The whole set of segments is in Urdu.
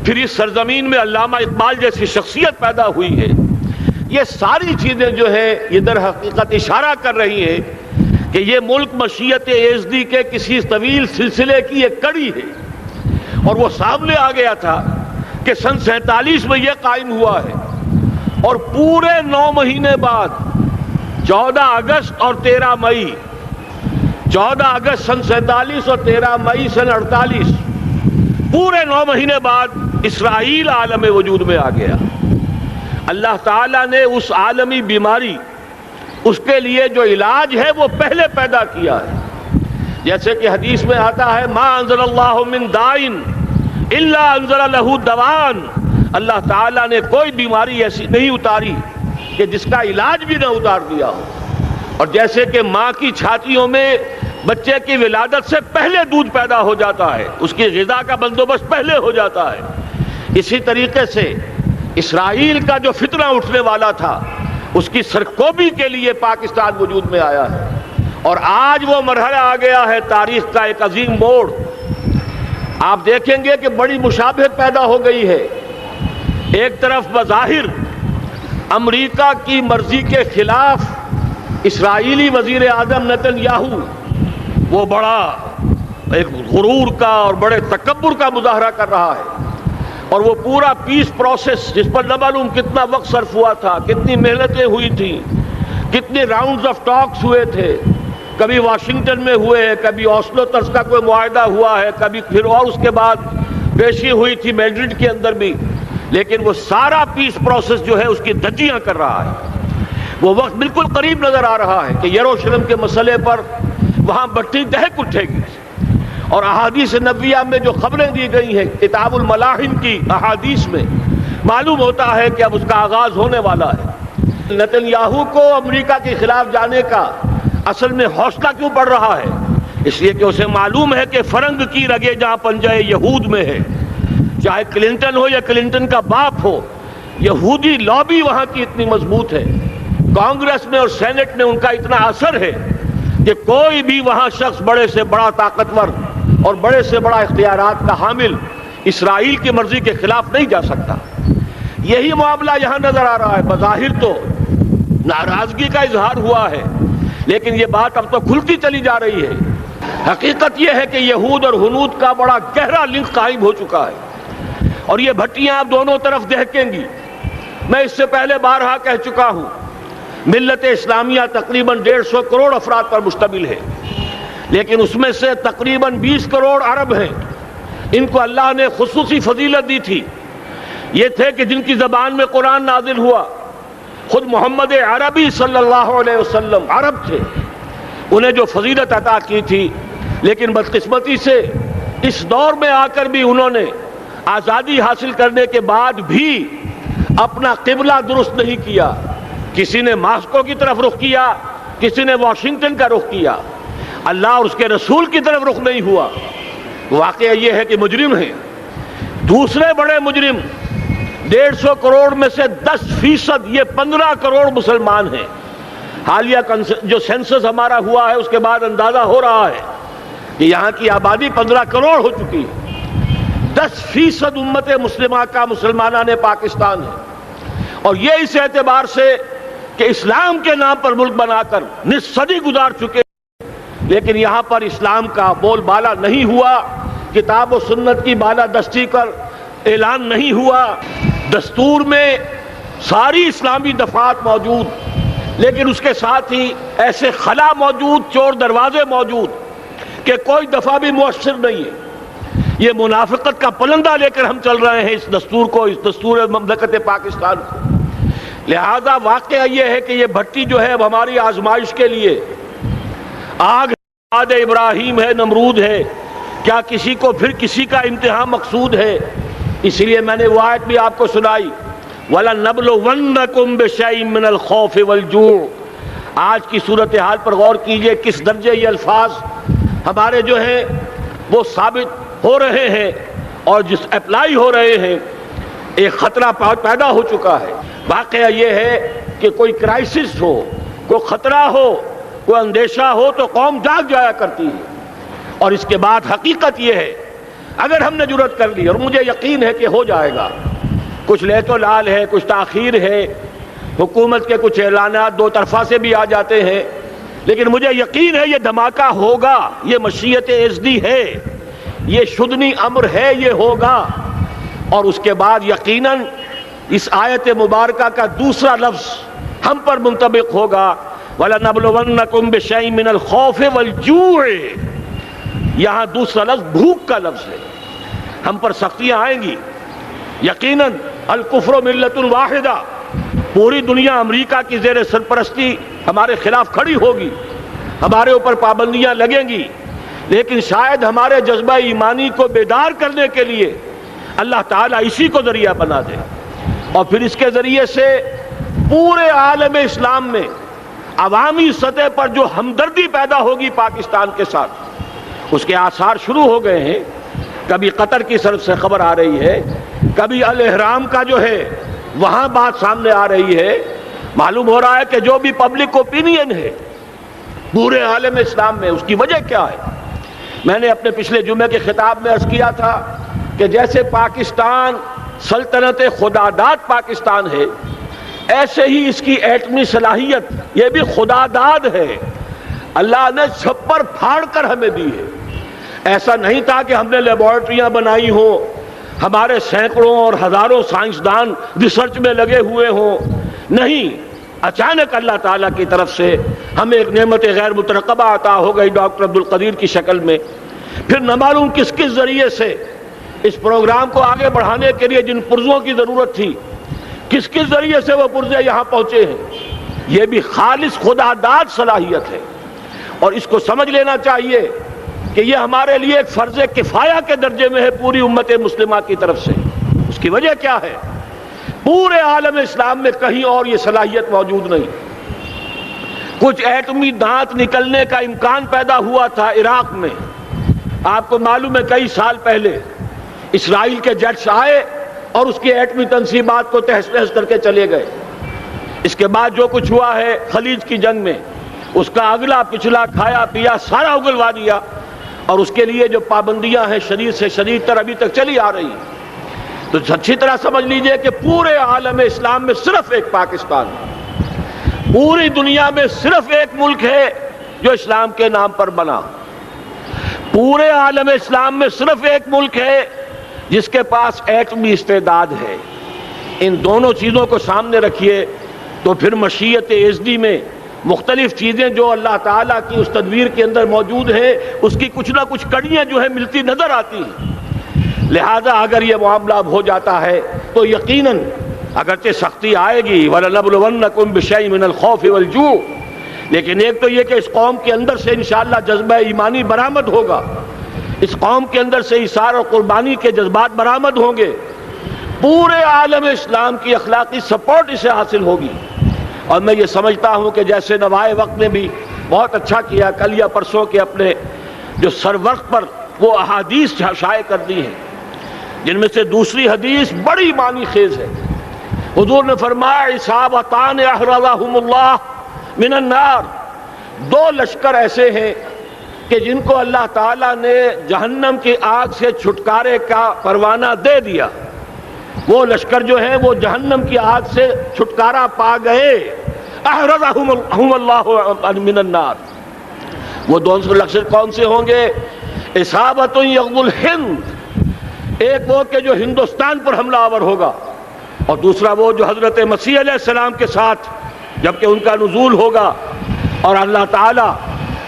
پھر اس سرزمین میں علامہ اقبال جیسی شخصیت پیدا ہوئی ہے. یہ ساری چیزیں جو ہے یہ در حقیقت اشارہ کر رہی ہیں کہ یہ ملک مشیت ایزدی کے کسی طویل سلسلے کی ایک کڑی ہے. اور وہ سامنے آ گیا تھا کہ سن 47 میں یہ قائم ہوا ہے، اور پورے 9 مہینے بعد 14 اگست اور 13 مئی 14 اگست سن 47 اور 13 مئی سن 48 پورے 9 مہینے بعد اسرائیل عالم وجود میں آ گیا. اللہ تعالیٰ نے اس عالمی بیماری، اس کے لیے جو علاج ہے وہ پہلے پیدا کیا ہے. جیسے کہ حدیث میں آتا ہے ما انزل اللہ من دائن الا انزل له دوان. اللہ تعالیٰ نے کوئی بیماری ایسی نہیں اتاری کہ جس کا علاج بھی نہ اتار دیا ہو. اور جیسے کہ ماں کی چھاتیوں میں بچے کی ولادت سے پہلے دودھ پیدا ہو جاتا ہے، اس کی غذا کا بندوبست پہلے ہو جاتا ہے، اسی طریقے سے اسرائیل کا جو فتنہ اٹھنے والا تھا اس کی سرکوبی کے لیے پاکستان وجود میں آیا ہے. اور آج وہ مرحلہ آ گیا ہے تاریخ کا ایک عظیم موڑ. آپ دیکھیں گے کہ بڑی مشابہت پیدا ہو گئی ہے. ایک طرف بظاہر امریکہ کی مرضی کے خلاف اسرائیلی وزیر اعظم نتن یاہو وہ بڑا ایک غرور کا اور بڑے تکبر کا مظاہرہ کر رہا ہے، اور وہ پورا پیس پروسیس جس پر نہ معلوم کتنا وقت صرف ہوا تھا، کتنی محنتیں ہوئی تھیں، کتنے راؤنڈز آف ٹاکس ہوئے تھے، کبھی واشنگٹن میں ہوئے، کبھی اوسلو طرز کا کوئی معاہدہ ہوا ہے، کبھی پھر اور اس کے بعد پیشی ہوئی تھی میڈرڈ کے اندر بھی. لیکن وہ سارا پیس پروسیس جو ہے اس کی دھجیاں کر رہا ہے. وہ وقت بالکل قریب نظر آ رہا ہے کہ یروشلم کے مسئلے پر وہاں بٹی دہک اٹھے گی. اور احادیث نبویہ میں جو خبریں دی گئی ہیں کتاب الملاحم کی احادیث میں معلوم ہوتا ہے کہ اب اس کا آغاز ہونے والا ہے. نتن یاہو کو امریکہ کے خلاف جانے کا اصل میں حوصلہ کیوں پڑ رہا ہے؟ اس لیے کہ اسے معلوم ہے کہ فرنگ کی رگیں جہاں پنجہ یہود میں ہے، چاہے کلنٹن ہو یا کلنٹن کا باپ ہو، یہودی لابی وہاں کی اتنی مضبوط ہے، کانگریس میں اور سینٹ میں ان کا اتنا اثر ہے کہ کوئی بھی وہاں شخص بڑے سے بڑا طاقتور اور بڑے سے بڑا اختیارات کا حامل اسرائیل کی مرضی کے خلاف نہیں جا سکتا. یہی معاملہ یہاں نظر آ رہا ہے. بظاہر تو ناراضگی کا اظہار ہوا ہے، لیکن یہ بات اب تو کھلتی چلی جا رہی ہے. حقیقت یہ ہے کہ یہود اور ہنود کا بڑا گہرا لنک قائم ہو چکا ہے، اور یہ بھٹیاں اب دونوں طرف دہکیں گی. میں اس سے پہلے بارہا کہہ چکا ہوں، ملت اسلامیہ تقریباً 150 کروڑ افراد پر مشتمل ہے، لیکن اس میں سے تقریباً 20 کروڑ عرب ہیں. ان کو اللہ نے خصوصی فضیلت دی تھی. یہ تھے کہ جن کی زبان میں قرآن نازل ہوا. خود محمد عربی صلی اللہ علیہ وسلم عرب تھے، انہیں جو فضیلت عطا کی تھی. لیکن بدقسمتی سے اس دور میں آ کر بھی انہوں نے آزادی حاصل کرنے کے بعد بھی اپنا قبلہ درست نہیں کیا. کسی نے ماسکو کی طرف رخ کیا، کسی نے واشنگٹن کا رخ کیا، اللہ اور اس کے رسول کی طرف رخ نہیں ہوا. واقعہ یہ ہے کہ مجرم ہیں. دوسرے بڑے مجرم 150 کروڑ میں سے 10% یہ 15 کروڑ مسلمان ہیں. حالیہ جو سینسس ہمارا ہوا ہے اس کے بعد اندازہ ہو رہا ہے کہ یہاں کی آبادی 15 کروڑ ہو چکی ہے. 10% امت مسلمہ کا مسلمانان پاکستان ہے. اور یہ اس اعتبار سے کہ اسلام کے نام پر ملک بنا کر نصف صدی گزار چکے، لیکن یہاں پر اسلام کا بول بالا نہیں ہوا، کتاب و سنت کی بالادستی پر اعلان نہیں ہوا. دستور میں ساری اسلامی دفعات موجود، لیکن اس کے ساتھ ہی ایسے خلا موجود، چور دروازے موجود کہ کوئی دفعہ بھی مؤثر نہیں ہے. یہ منافقت کا پلندہ لے کر ہم چل رہے ہیں اس دستور کو، اس دستور مملکت پاکستان کو. لہذا واقعہ یہ ہے کہ یہ بھٹی جو ہے اب ہماری آزمائش کے لیے آگ آد ابراہیم ہے، نمرود ہے. کیا کسی کو پھر کسی کا امتحان مقصود ہے؟ اس لیے میں نے وہ آیت بھی آپ کو سنائی، وَلَنَبْلُوَنَّكُمْ بِشَيْءٍ مِّنَ الْخَوْفِ وَالْجُوعِ. آج کی صورتحال پر غور کیجئے، کس درجے یہ الفاظ ہمارے جو ہیں وہ ثابت ہو رہے ہیں اور جس اپلائی ہو رہے ہیں. ایک خطرہ پیدا ہو چکا ہے. واقعہ یہ ہے کہ کوئی کرائسس ہو، کوئی خطرہ ہو، کوئی اندیشہ ہو تو قوم جاگ جایا کرتی ہے. اور اس کے بعد حقیقت یہ ہے اگر ہم نے جرأت کر لی، اور مجھے یقین ہے کہ ہو جائے گا، کچھ لیت و لال ہے، کچھ تاخیر ہے، حکومت کے کچھ اعلانات دو طرفہ سے بھی آ جاتے ہیں، لیکن مجھے یقین ہے یہ دھماکہ ہوگا، یہ مشیت اعزدی ہے، یہ شدنی امر ہے، یہ ہوگا۔ اور اس کے بعد یقیناً اس آیت مبارکہ کا دوسرا لفظ ہم پر منطبق ہوگا، وَلَنَبْلُوَنَّكُمْ بِشَيْءٍ مِّنَ الْخَوْفِ وَالْجُوعِ۔ یہاں دوسرا لفظ بھوک کا لفظ ہے، ہم پر سختیاں آئیں گی یقیناً۔ الکفر ملت واحدہ، پوری دنیا امریکہ کی زیر سرپرستی ہمارے خلاف کھڑی ہوگی، ہمارے اوپر پابندیاں لگیں گی، لیکن شاید ہمارے جذبہ ایمانی کو بیدار کرنے کے لیے اللہ تعالیٰ اسی کو ذریعہ بنا دے، اور پھر اس کے ذریعے سے پورے عالم اسلام میں عوامی سطح پر جو ہمدردی پیدا ہوگی پاکستان کے ساتھ، اس کے آثار شروع ہو گئے ہیں۔ کبھی قطر کی طرف سے خبر آ رہی ہے، کبھی الاحرام کا جو ہے وہاں بات سامنے آ رہی ہے۔ معلوم ہو رہا ہے کہ جو بھی پبلک اوپینین ہے پورے عالم اسلام میں، اس کی وجہ کیا ہے؟ میں نے اپنے پچھلے جمعے کے خطاب میں عرض کیا تھا کہ جیسے پاکستان سلطنت خداداد پاکستان ہے، ایسے ہی اس کی ایٹمی صلاحیت یہ بھی خداداد ہے، اللہ نے چھپر پھاڑ کر ہمیں دی ہے۔ ایسا نہیں تھا کہ ہم نے لیبارٹریاں بنائی ہوں، ہمارے سینکڑوں اور ہزاروں سائنسدان ریسرچ میں لگے ہوئے ہوں، نہیں، اچانک اللہ تعالیٰ کی طرف سے ہمیں ایک نعمت غیر مترقبہ عطا ہو گئی ڈاکٹر عبدالقدیر کی شکل میں۔ پھر نہ معلوم کس کس ذریعے سے اس پروگرام کو آگے بڑھانے کے لیے جن پرزوں کی ضرورت تھی، کس کس ذریعے سے وہ پرزے یہاں پہنچے ہیں۔ یہ بھی خالص خداداد صلاحیت ہے، اور اس کو سمجھ لینا چاہیے کہ یہ ہمارے لیے ایک فرض کفایہ کے درجے میں ہے پوری امت مسلمہ کی طرف سے۔ اس کی وجہ کیا ہے؟ پورے عالم اسلام میں کہیں اور یہ صلاحیت موجود نہیں۔ کچھ ایٹمی دانت نکلنے کا امکان پیدا ہوا تھا عراق میں، آپ کو معلوم ہے کئی سال پہلے اسرائیل کے جیٹس آئے اور اس کی ایٹمی تنصیبات کو تہس نہس کر کے چلے گئے۔ اس کے بعد جو کچھ ہوا ہے خلیج کی جنگ میں، اس کا اگلا پچھلا کھایا پیا سارا اگلوا دیا، اور اس کے لیے جو پابندیاں ہیں شدید سے شدید تر ابھی تک چلی آ رہی ہیں۔ تو اچھی طرح سمجھ لیجئے کہ پورے عالم اسلام میں صرف ایک پاکستان ہے، پوری دنیا میں صرف ایک ملک ہے جو اسلام کے نام پر بنا، پورے عالم اسلام میں صرف ایک ملک ہے جس کے پاس ایٹمی استعداد ہے۔ ان دونوں چیزوں کو سامنے رکھیے تو پھر مشیت اعزدی میں مختلف چیزیں جو اللہ تعالیٰ کی اس تدبیر کے اندر موجود ہیں، اس کی کچھ نہ کچھ کڑیاں جو ہیں ملتی نظر آتی ہیں۔ لہذا اگر یہ معاملہ ہو جاتا ہے تو یقیناً اگرچہ سختی آئے گی، وَلَنَبْلُوَنَّكُمْ بِشَيْءٍ مِّنَ الْخَوْفِ وَالْجُوعِ، لیکن ایک تو یہ کہ اس قوم کے اندر سے انشاءاللہ جذبہ ایمانی برآمد ہوگا، اس قوم کے اندر سے ایثار اور قربانی کے جذبات برآمد ہوں گے، پورے عالم اسلام کی اخلاقی سپورٹ اسے حاصل ہوگی۔ اور میں یہ سمجھتا ہوں کہ جیسے نوائے وقت نے بھی بہت اچھا کیا، کل یا پرسوں کے اپنے جو سر وقت پر وہ احادیث شائع کر دی ہیں، جن میں سے دوسری حدیث بڑی معنی خیز ہے۔ حضور نے فرمایا اصابتان احرزہم اللہ من النار، دو لشکر ایسے ہیں کہ جن کو اللہ تعالیٰ نے جہنم کی آگ سے چھٹکارے کا پروانہ دے دیا، وہ لشکر جو ہیں وہ جہنم کی آگ سے چھٹکارا پا گئے، احرزہم اللہ من النار۔ وہ دونوں لشکر کون سے ہوں گے؟ اصابت یغزو الہند، ایک وہ کہ جو ہندوستان پر حملہ آور ہوگا، اور دوسرا وہ جو حضرت مسیح علیہ السلام کے ساتھ جبکہ ان کا نزول ہوگا، اور اللہ تعالیٰ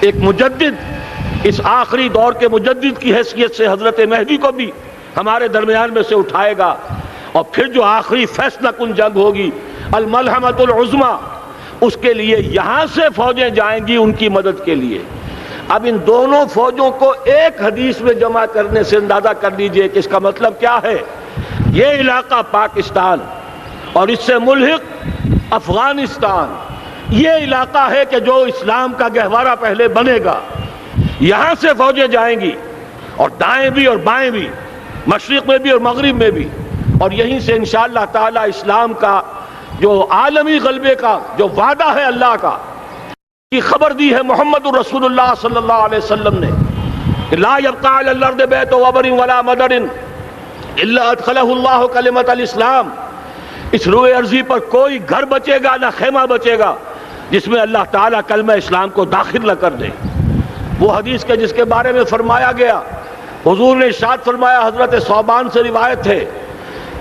ایک مجدد، اس آخری دور کے مجدد کی حیثیت سے حضرت مہدی کو بھی ہمارے درمیان میں سے اٹھائے گا، اور پھر جو آخری فیصلہ کن جنگ ہوگی الملحمۃ العظمیٰ، اس کے لیے یہاں سے فوجیں جائیں گی ان کی مدد کے لیے۔ اب ان دونوں فوجوں کو ایک حدیث میں جمع کرنے سے اندازہ کر لیجئے کہ اس کا مطلب کیا ہے۔ یہ علاقہ پاکستان اور اس سے ملحق افغانستان، یہ علاقہ ہے کہ جو اسلام کا گہوارہ پہلے بنے گا، یہاں سے فوجیں جائیں گی، اور دائیں بھی اور بائیں بھی، مشرق میں بھی اور مغرب میں بھی، اور یہیں سے انشاءاللہ تعالی اسلام کا جو عالمی غلبے کا جو وعدہ ہے اللہ کا، کی خبر دی ہے محمد الرسول اللہ صلی اللہ علیہ وسلم نے لا يبقى على الارض بیت وبر ولا مدر الا ادخله اللہ کلمۃ الاسلام، اس روئے ارضی پر کوئی گھر بچے گا نہ خیمہ بچے گا جس میں اللہ تعالیٰ کلمہ اسلام کو داخل نہ کر دے۔ وہ حدیث کے جس کے بارے میں فرمایا گیا، حضور نے ارشاد فرمایا، حضرت ثوبان سے روایت ہے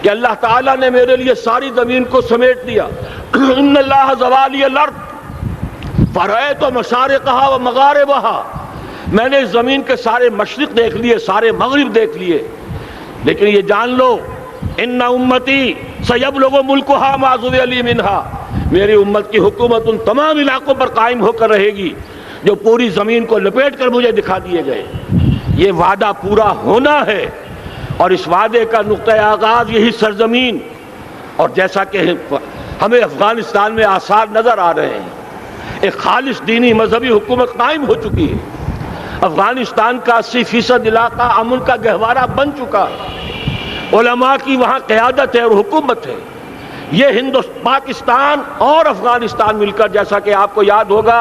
کہ اللہ تعالیٰ نے میرے لیے ساری زمین کو سمیٹ دیا۔ ان اللہ زوالی الارض فرأیت مشارقہا و مغاربہا، میں نے اس زمین کے سارے مشرق دیکھ لیے، سارے مغرب دیکھ لیے، لیکن یہ جان لو ان امتی سیبلغ ملکہا ما ذوی لی منہا، میری امت کی حکومت ان تمام علاقوں پر قائم ہو کر رہے گی جو پوری زمین کو لپیٹ کر مجھے دکھا دیے گئے۔ یہ وعدہ پورا ہونا ہے، اور اس وعدے کا نقطہ آغاز یہی سرزمین، اور جیسا کہ ہمیں افغانستان میں آثار نظر آ رہے ہیں، ایک خالص دینی مذہبی حکومت قائم ہو چکی ہے۔ افغانستان کا 80% علاقہ امن کا گہوارہ بن چکا ہے، علماء کی وہاں قیادت ہے اور حکومت ہے۔ یہ پاکستان اور افغانستان مل کر، جیسا کہ آپ کو یاد ہوگا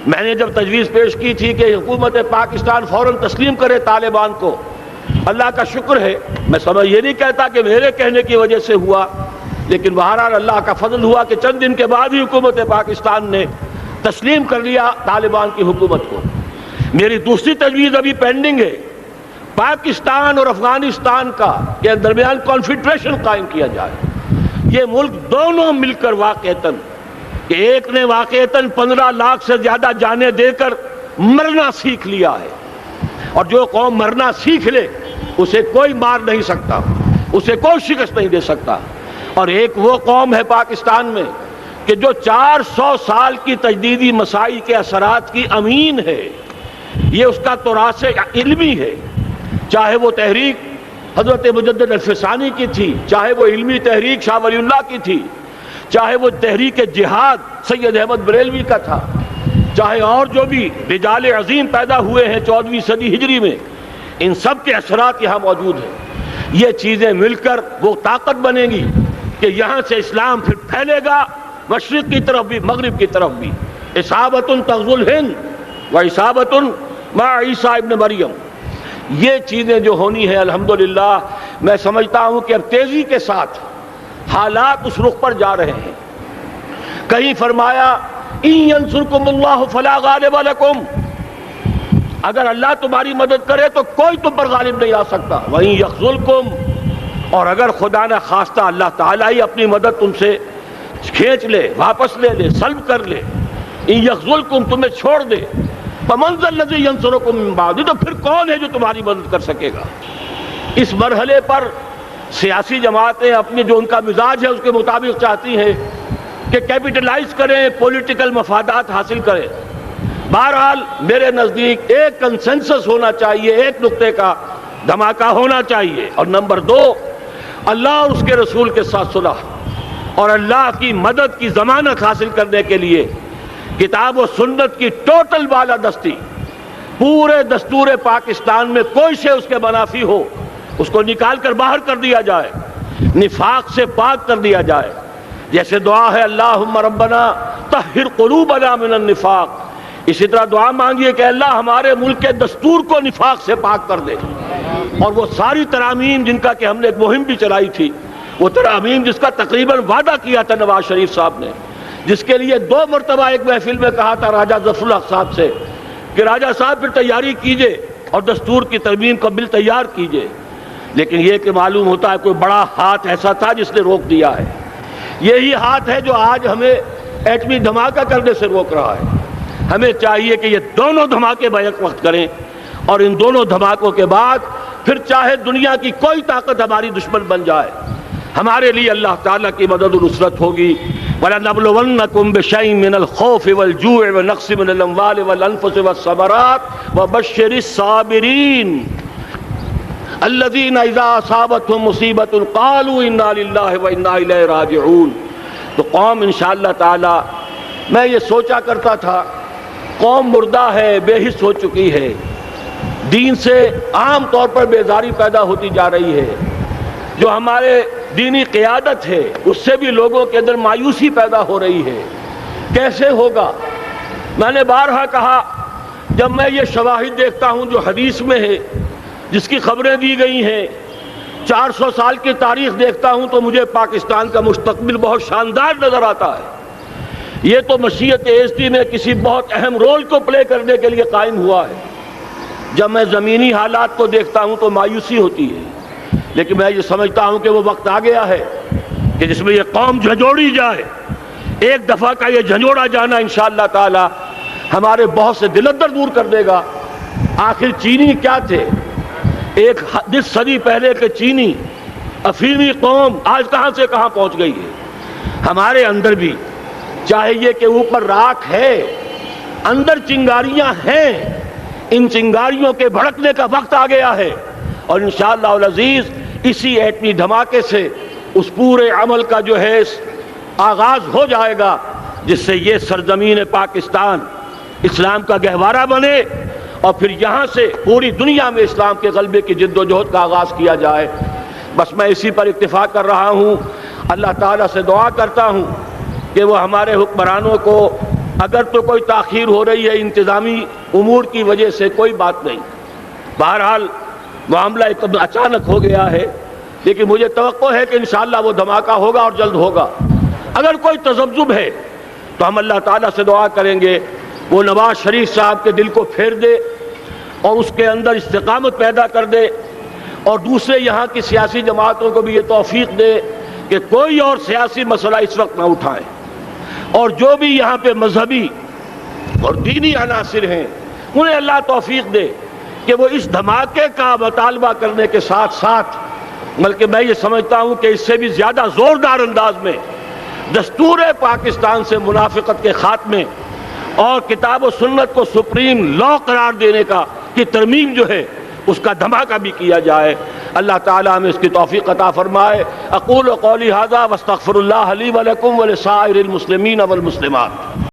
میں نے جب تجویز پیش کی تھی کہ حکومت پاکستان فوراً تسلیم کرے طالبان کو، اللہ کا شکر ہے، میں یہ نہیں کہتا کہ میرے کہنے کی وجہ سے ہوا، لیکن بہرحال اللہ کا فضل ہوا کہ چند دن کے بعد ہی حکومت پاکستان نے تسلیم کر لیا طالبان کی حکومت کو۔ میری دوسری تجویز ابھی پینڈنگ ہے، پاکستان اور افغانستان کا کے درمیان کانفیڈریشن قائم کیا جائے۔ یہ ملک دونوں مل کر واقعتاً، کہ ایک نے واقعتاً 15 لاکھ سے زیادہ جانیں دے کر مرنا سیکھ لیا ہے، اور جو قوم مرنا سیکھ لے اسے کوئی مار نہیں سکتا، اسے کوئی شکست نہیں دے سکتا، اور ایک وہ قوم ہے پاکستان میں کہ جو 400 سال کی تجدیدی مساعی کے اثرات کی امین ہے، یہ اس کا تراث علمی ہے، چاہے وہ تحریک حضرت مجدد الفسانی کی تھی، چاہے وہ علمی تحریک شاہ ولی اللہ کی تھی، چاہے وہ تحریک جہاد سید احمد بریلوی کا تھا، چاہے اور جو بھی رجال عظیم پیدا ہوئے ہیں 14ویں صدی ہجری میں، ان سب کے اثرات یہاں موجود ہیں۔ یہ چیزیں مل کر وہ طاقت بنے گی کہ یہاں سے اسلام پھر پھیلے گا، مشرق کی طرف بھی مغرب کی طرف بھی۔ اصابۃ تغزو الہند و اصابۃ مع عیسیٰ ابن مریم، یہ چیزیں جو ہونی ہے الحمدللہ، میں سمجھتا ہوں کہ اب تیزی کے ساتھ حالات اس رخ پر جا رہے ہیں۔ کہیں فرمایا ان ینصرکم اللہ فلا غالب لکم، اگر اللہ تمہاری مدد کرے تو کوئی تم پر غالب نہیں آ سکتا، وَإِن یخذلکم، اور اگر خدا نہ خواستہ اللہ تعالیٰ ہی اپنی مدد تم سے کھینچ لے، واپس لے لے، سلب کر لے، ان یخذلکم، تمہیں چھوڑ دے، فمن ذا الذی ینصرکم من بعد، تو پھر کون ہے جو تمہاری مدد کر سکے گا۔ اس مرحلے پر سیاسی جماعتیں اپنی جو ان کا مزاج ہے اس کے مطابق چاہتی ہیں کہ کیپٹلائز کریں، پولیٹیکل مفادات حاصل کریں۔ بہرحال میرے نزدیک ایک کنسنسس ہونا چاہیے، ایک نقطے کا دھماکہ ہونا چاہیے، اور نمبر 2، اللہ اور اس کے رسول کے ساتھ صلح اور اللہ کی مدد کی ضمانت حاصل کرنے کے لیے کتاب و سنت کی ٹوٹل بالادستی، پورے دستور پاکستان میں کوئی شے اس کے منافی ہو اس کو نکال کر باہر کر دیا جائے، نفاق سے پاک کر دیا جائے۔ جیسے دعا ہے اللہم ربنا طہر قلوبنا من النفاق، اسی طرح دعا مانگیے کہ اللہ ہمارے ملک کے دستور کو نفاق سے پاک کر دے، اور وہ ساری ترامیم جن کا کہ ہم نے ایک مہم بھی چلائی تھی، وہ ترامیم جس کا تقریباً وعدہ کیا تھا نواز شریف صاحب نے، جس کے لیے 2 مرتبہ ایک محفل میں کہا تھا راجہ ظفر الحق صاحب سے کہ راجہ صاحب پھر تیاری کیجئے اور دستور کی ترمیم کا بل تیار کیجئے، لیکن یہ کہ معلوم ہوتا ہے کوئی بڑا ہاتھ ایسا تھا جس نے روک دیا ہے۔ یہی ہاتھ ہے جو آج ہمیں ایٹمی دھماکہ کرنے سے روک رہا ہے۔ ہمیں چاہیے کہ یہ دونوں دھماکے بیک وقت کریں، اور ان دونوں دھماکوں کے بعد پھر چاہے دنیا کی کوئی طاقت ہماری دشمن بن جائے، ہمارے لیے اللہ تعالیٰ کی مدد و نصرت ہوگی۔ وَلَنَبْلُوَنَّكُمْ بِشَيْءٍ مِّنَ الْخَوْفِ وَالْجُوعِ وَنَقْصٍ مِّنَ الْأَمْوَالِ وَالْأَنفُسِ وَالثَّمَرَاتِ وَبَشِّرِ الصَّابِرِينَ الذین اذا اصابتهم مصیبۃ قالوا انا للہ وانا الیہ راجعون۔ تو قوم انشاءاللہ تعالی، میں یہ سوچا کرتا تھا قوم مردہ ہے، بے حس ہو چکی ہے، دین سے عام طور پر بیزاری پیدا ہوتی جا رہی ہے، جو ہمارے دینی قیادت ہے اس سے بھی لوگوں کے اندر مایوسی پیدا ہو رہی ہے۔ کیسے ہوگا؟ میں نے بارہا کہا جب میں یہ شواہد دیکھتا ہوں جو حدیث میں ہے، جس کی خبریں دی گئی ہیں، 400 سال کی تاریخ دیکھتا ہوں، تو مجھے پاکستان کا مستقبل بہت شاندار نظر آتا ہے۔ یہ تو مشیت ایزدی میں کسی بہت اہم رول کو پلے کرنے کے لیے قائم ہوا ہے۔ جب میں زمینی حالات کو دیکھتا ہوں تو مایوسی ہوتی ہے، لیکن میں یہ سمجھتا ہوں کہ وہ وقت آ گیا ہے کہ جس میں یہ قوم جھنجھوڑی جائے۔ ایک دفعہ کا یہ جھنجھوڑا جانا انشاءاللہ تعالی ہمارے بہت سے دل اندر دور کر دے گا۔ آخر چینی کیا تھے؟ ایک 10 صدی پہلے کے چینی افریقی قوم آج کہاں سے کہاں پہنچ گئی ہے۔ ہمارے اندر بھی چاہیے کہ اوپر راکھ ہے، اندر چنگاریاں ہیں، ان چنگاریوں کے بھڑکنے کا وقت آ گیا ہے، اور انشاءاللہ العزیز اسی ایٹمی دھماکے سے اس پورے عمل کا جو ہے آغاز ہو جائے گا، جس سے یہ سرزمین پاکستان اسلام کا گہوارہ بنے، اور پھر یہاں سے پوری دنیا میں اسلام کے غلبے کی جد و جہد کا آغاز کیا جائے۔ بس میں اسی پر اکتفا کر رہا ہوں۔ اللہ تعالیٰ سے دعا کرتا ہوں کہ وہ ہمارے حکمرانوں کو، اگر تو کوئی تاخیر ہو رہی ہے انتظامی امور کی وجہ سے، کوئی بات نہیں، بہرحال معاملہ ایک اچانک ہو گیا ہے، لیکن مجھے توقع ہے کہ انشاءاللہ وہ دھماکہ ہوگا اور جلد ہوگا۔ اگر کوئی تذبذب ہے تو ہم اللہ تعالیٰ سے دعا کریں گے وہ نواز شریف صاحب کے دل کو پھیر دے اور اس کے اندر استقامت پیدا کر دے، اور دوسرے یہاں کی سیاسی جماعتوں کو بھی یہ توفیق دے کہ کوئی اور سیاسی مسئلہ اس وقت نہ اٹھائیں، اور جو بھی یہاں پہ مذہبی اور دینی عناصر ہیں انہیں اللہ توفیق دے کہ وہ اس دھماکے کا مطالبہ کرنے کے ساتھ ساتھ، بلکہ میں یہ سمجھتا ہوں کہ اس سے بھی زیادہ زوردار انداز میں دستور پاکستان سے منافقت کے خاتمے اور کتاب و سنت کو سپریم لا قرار دینے کی ترمیم جو ہے اس کا دھماکہ بھی کیا جائے۔ اللہ تعالیٰ ہمیں اس کی توفیق عطا فرمائے۔ اقول قولی ھذا واستغفر اللہ لی ولکم ولسائر المسلمین والمسلمات۔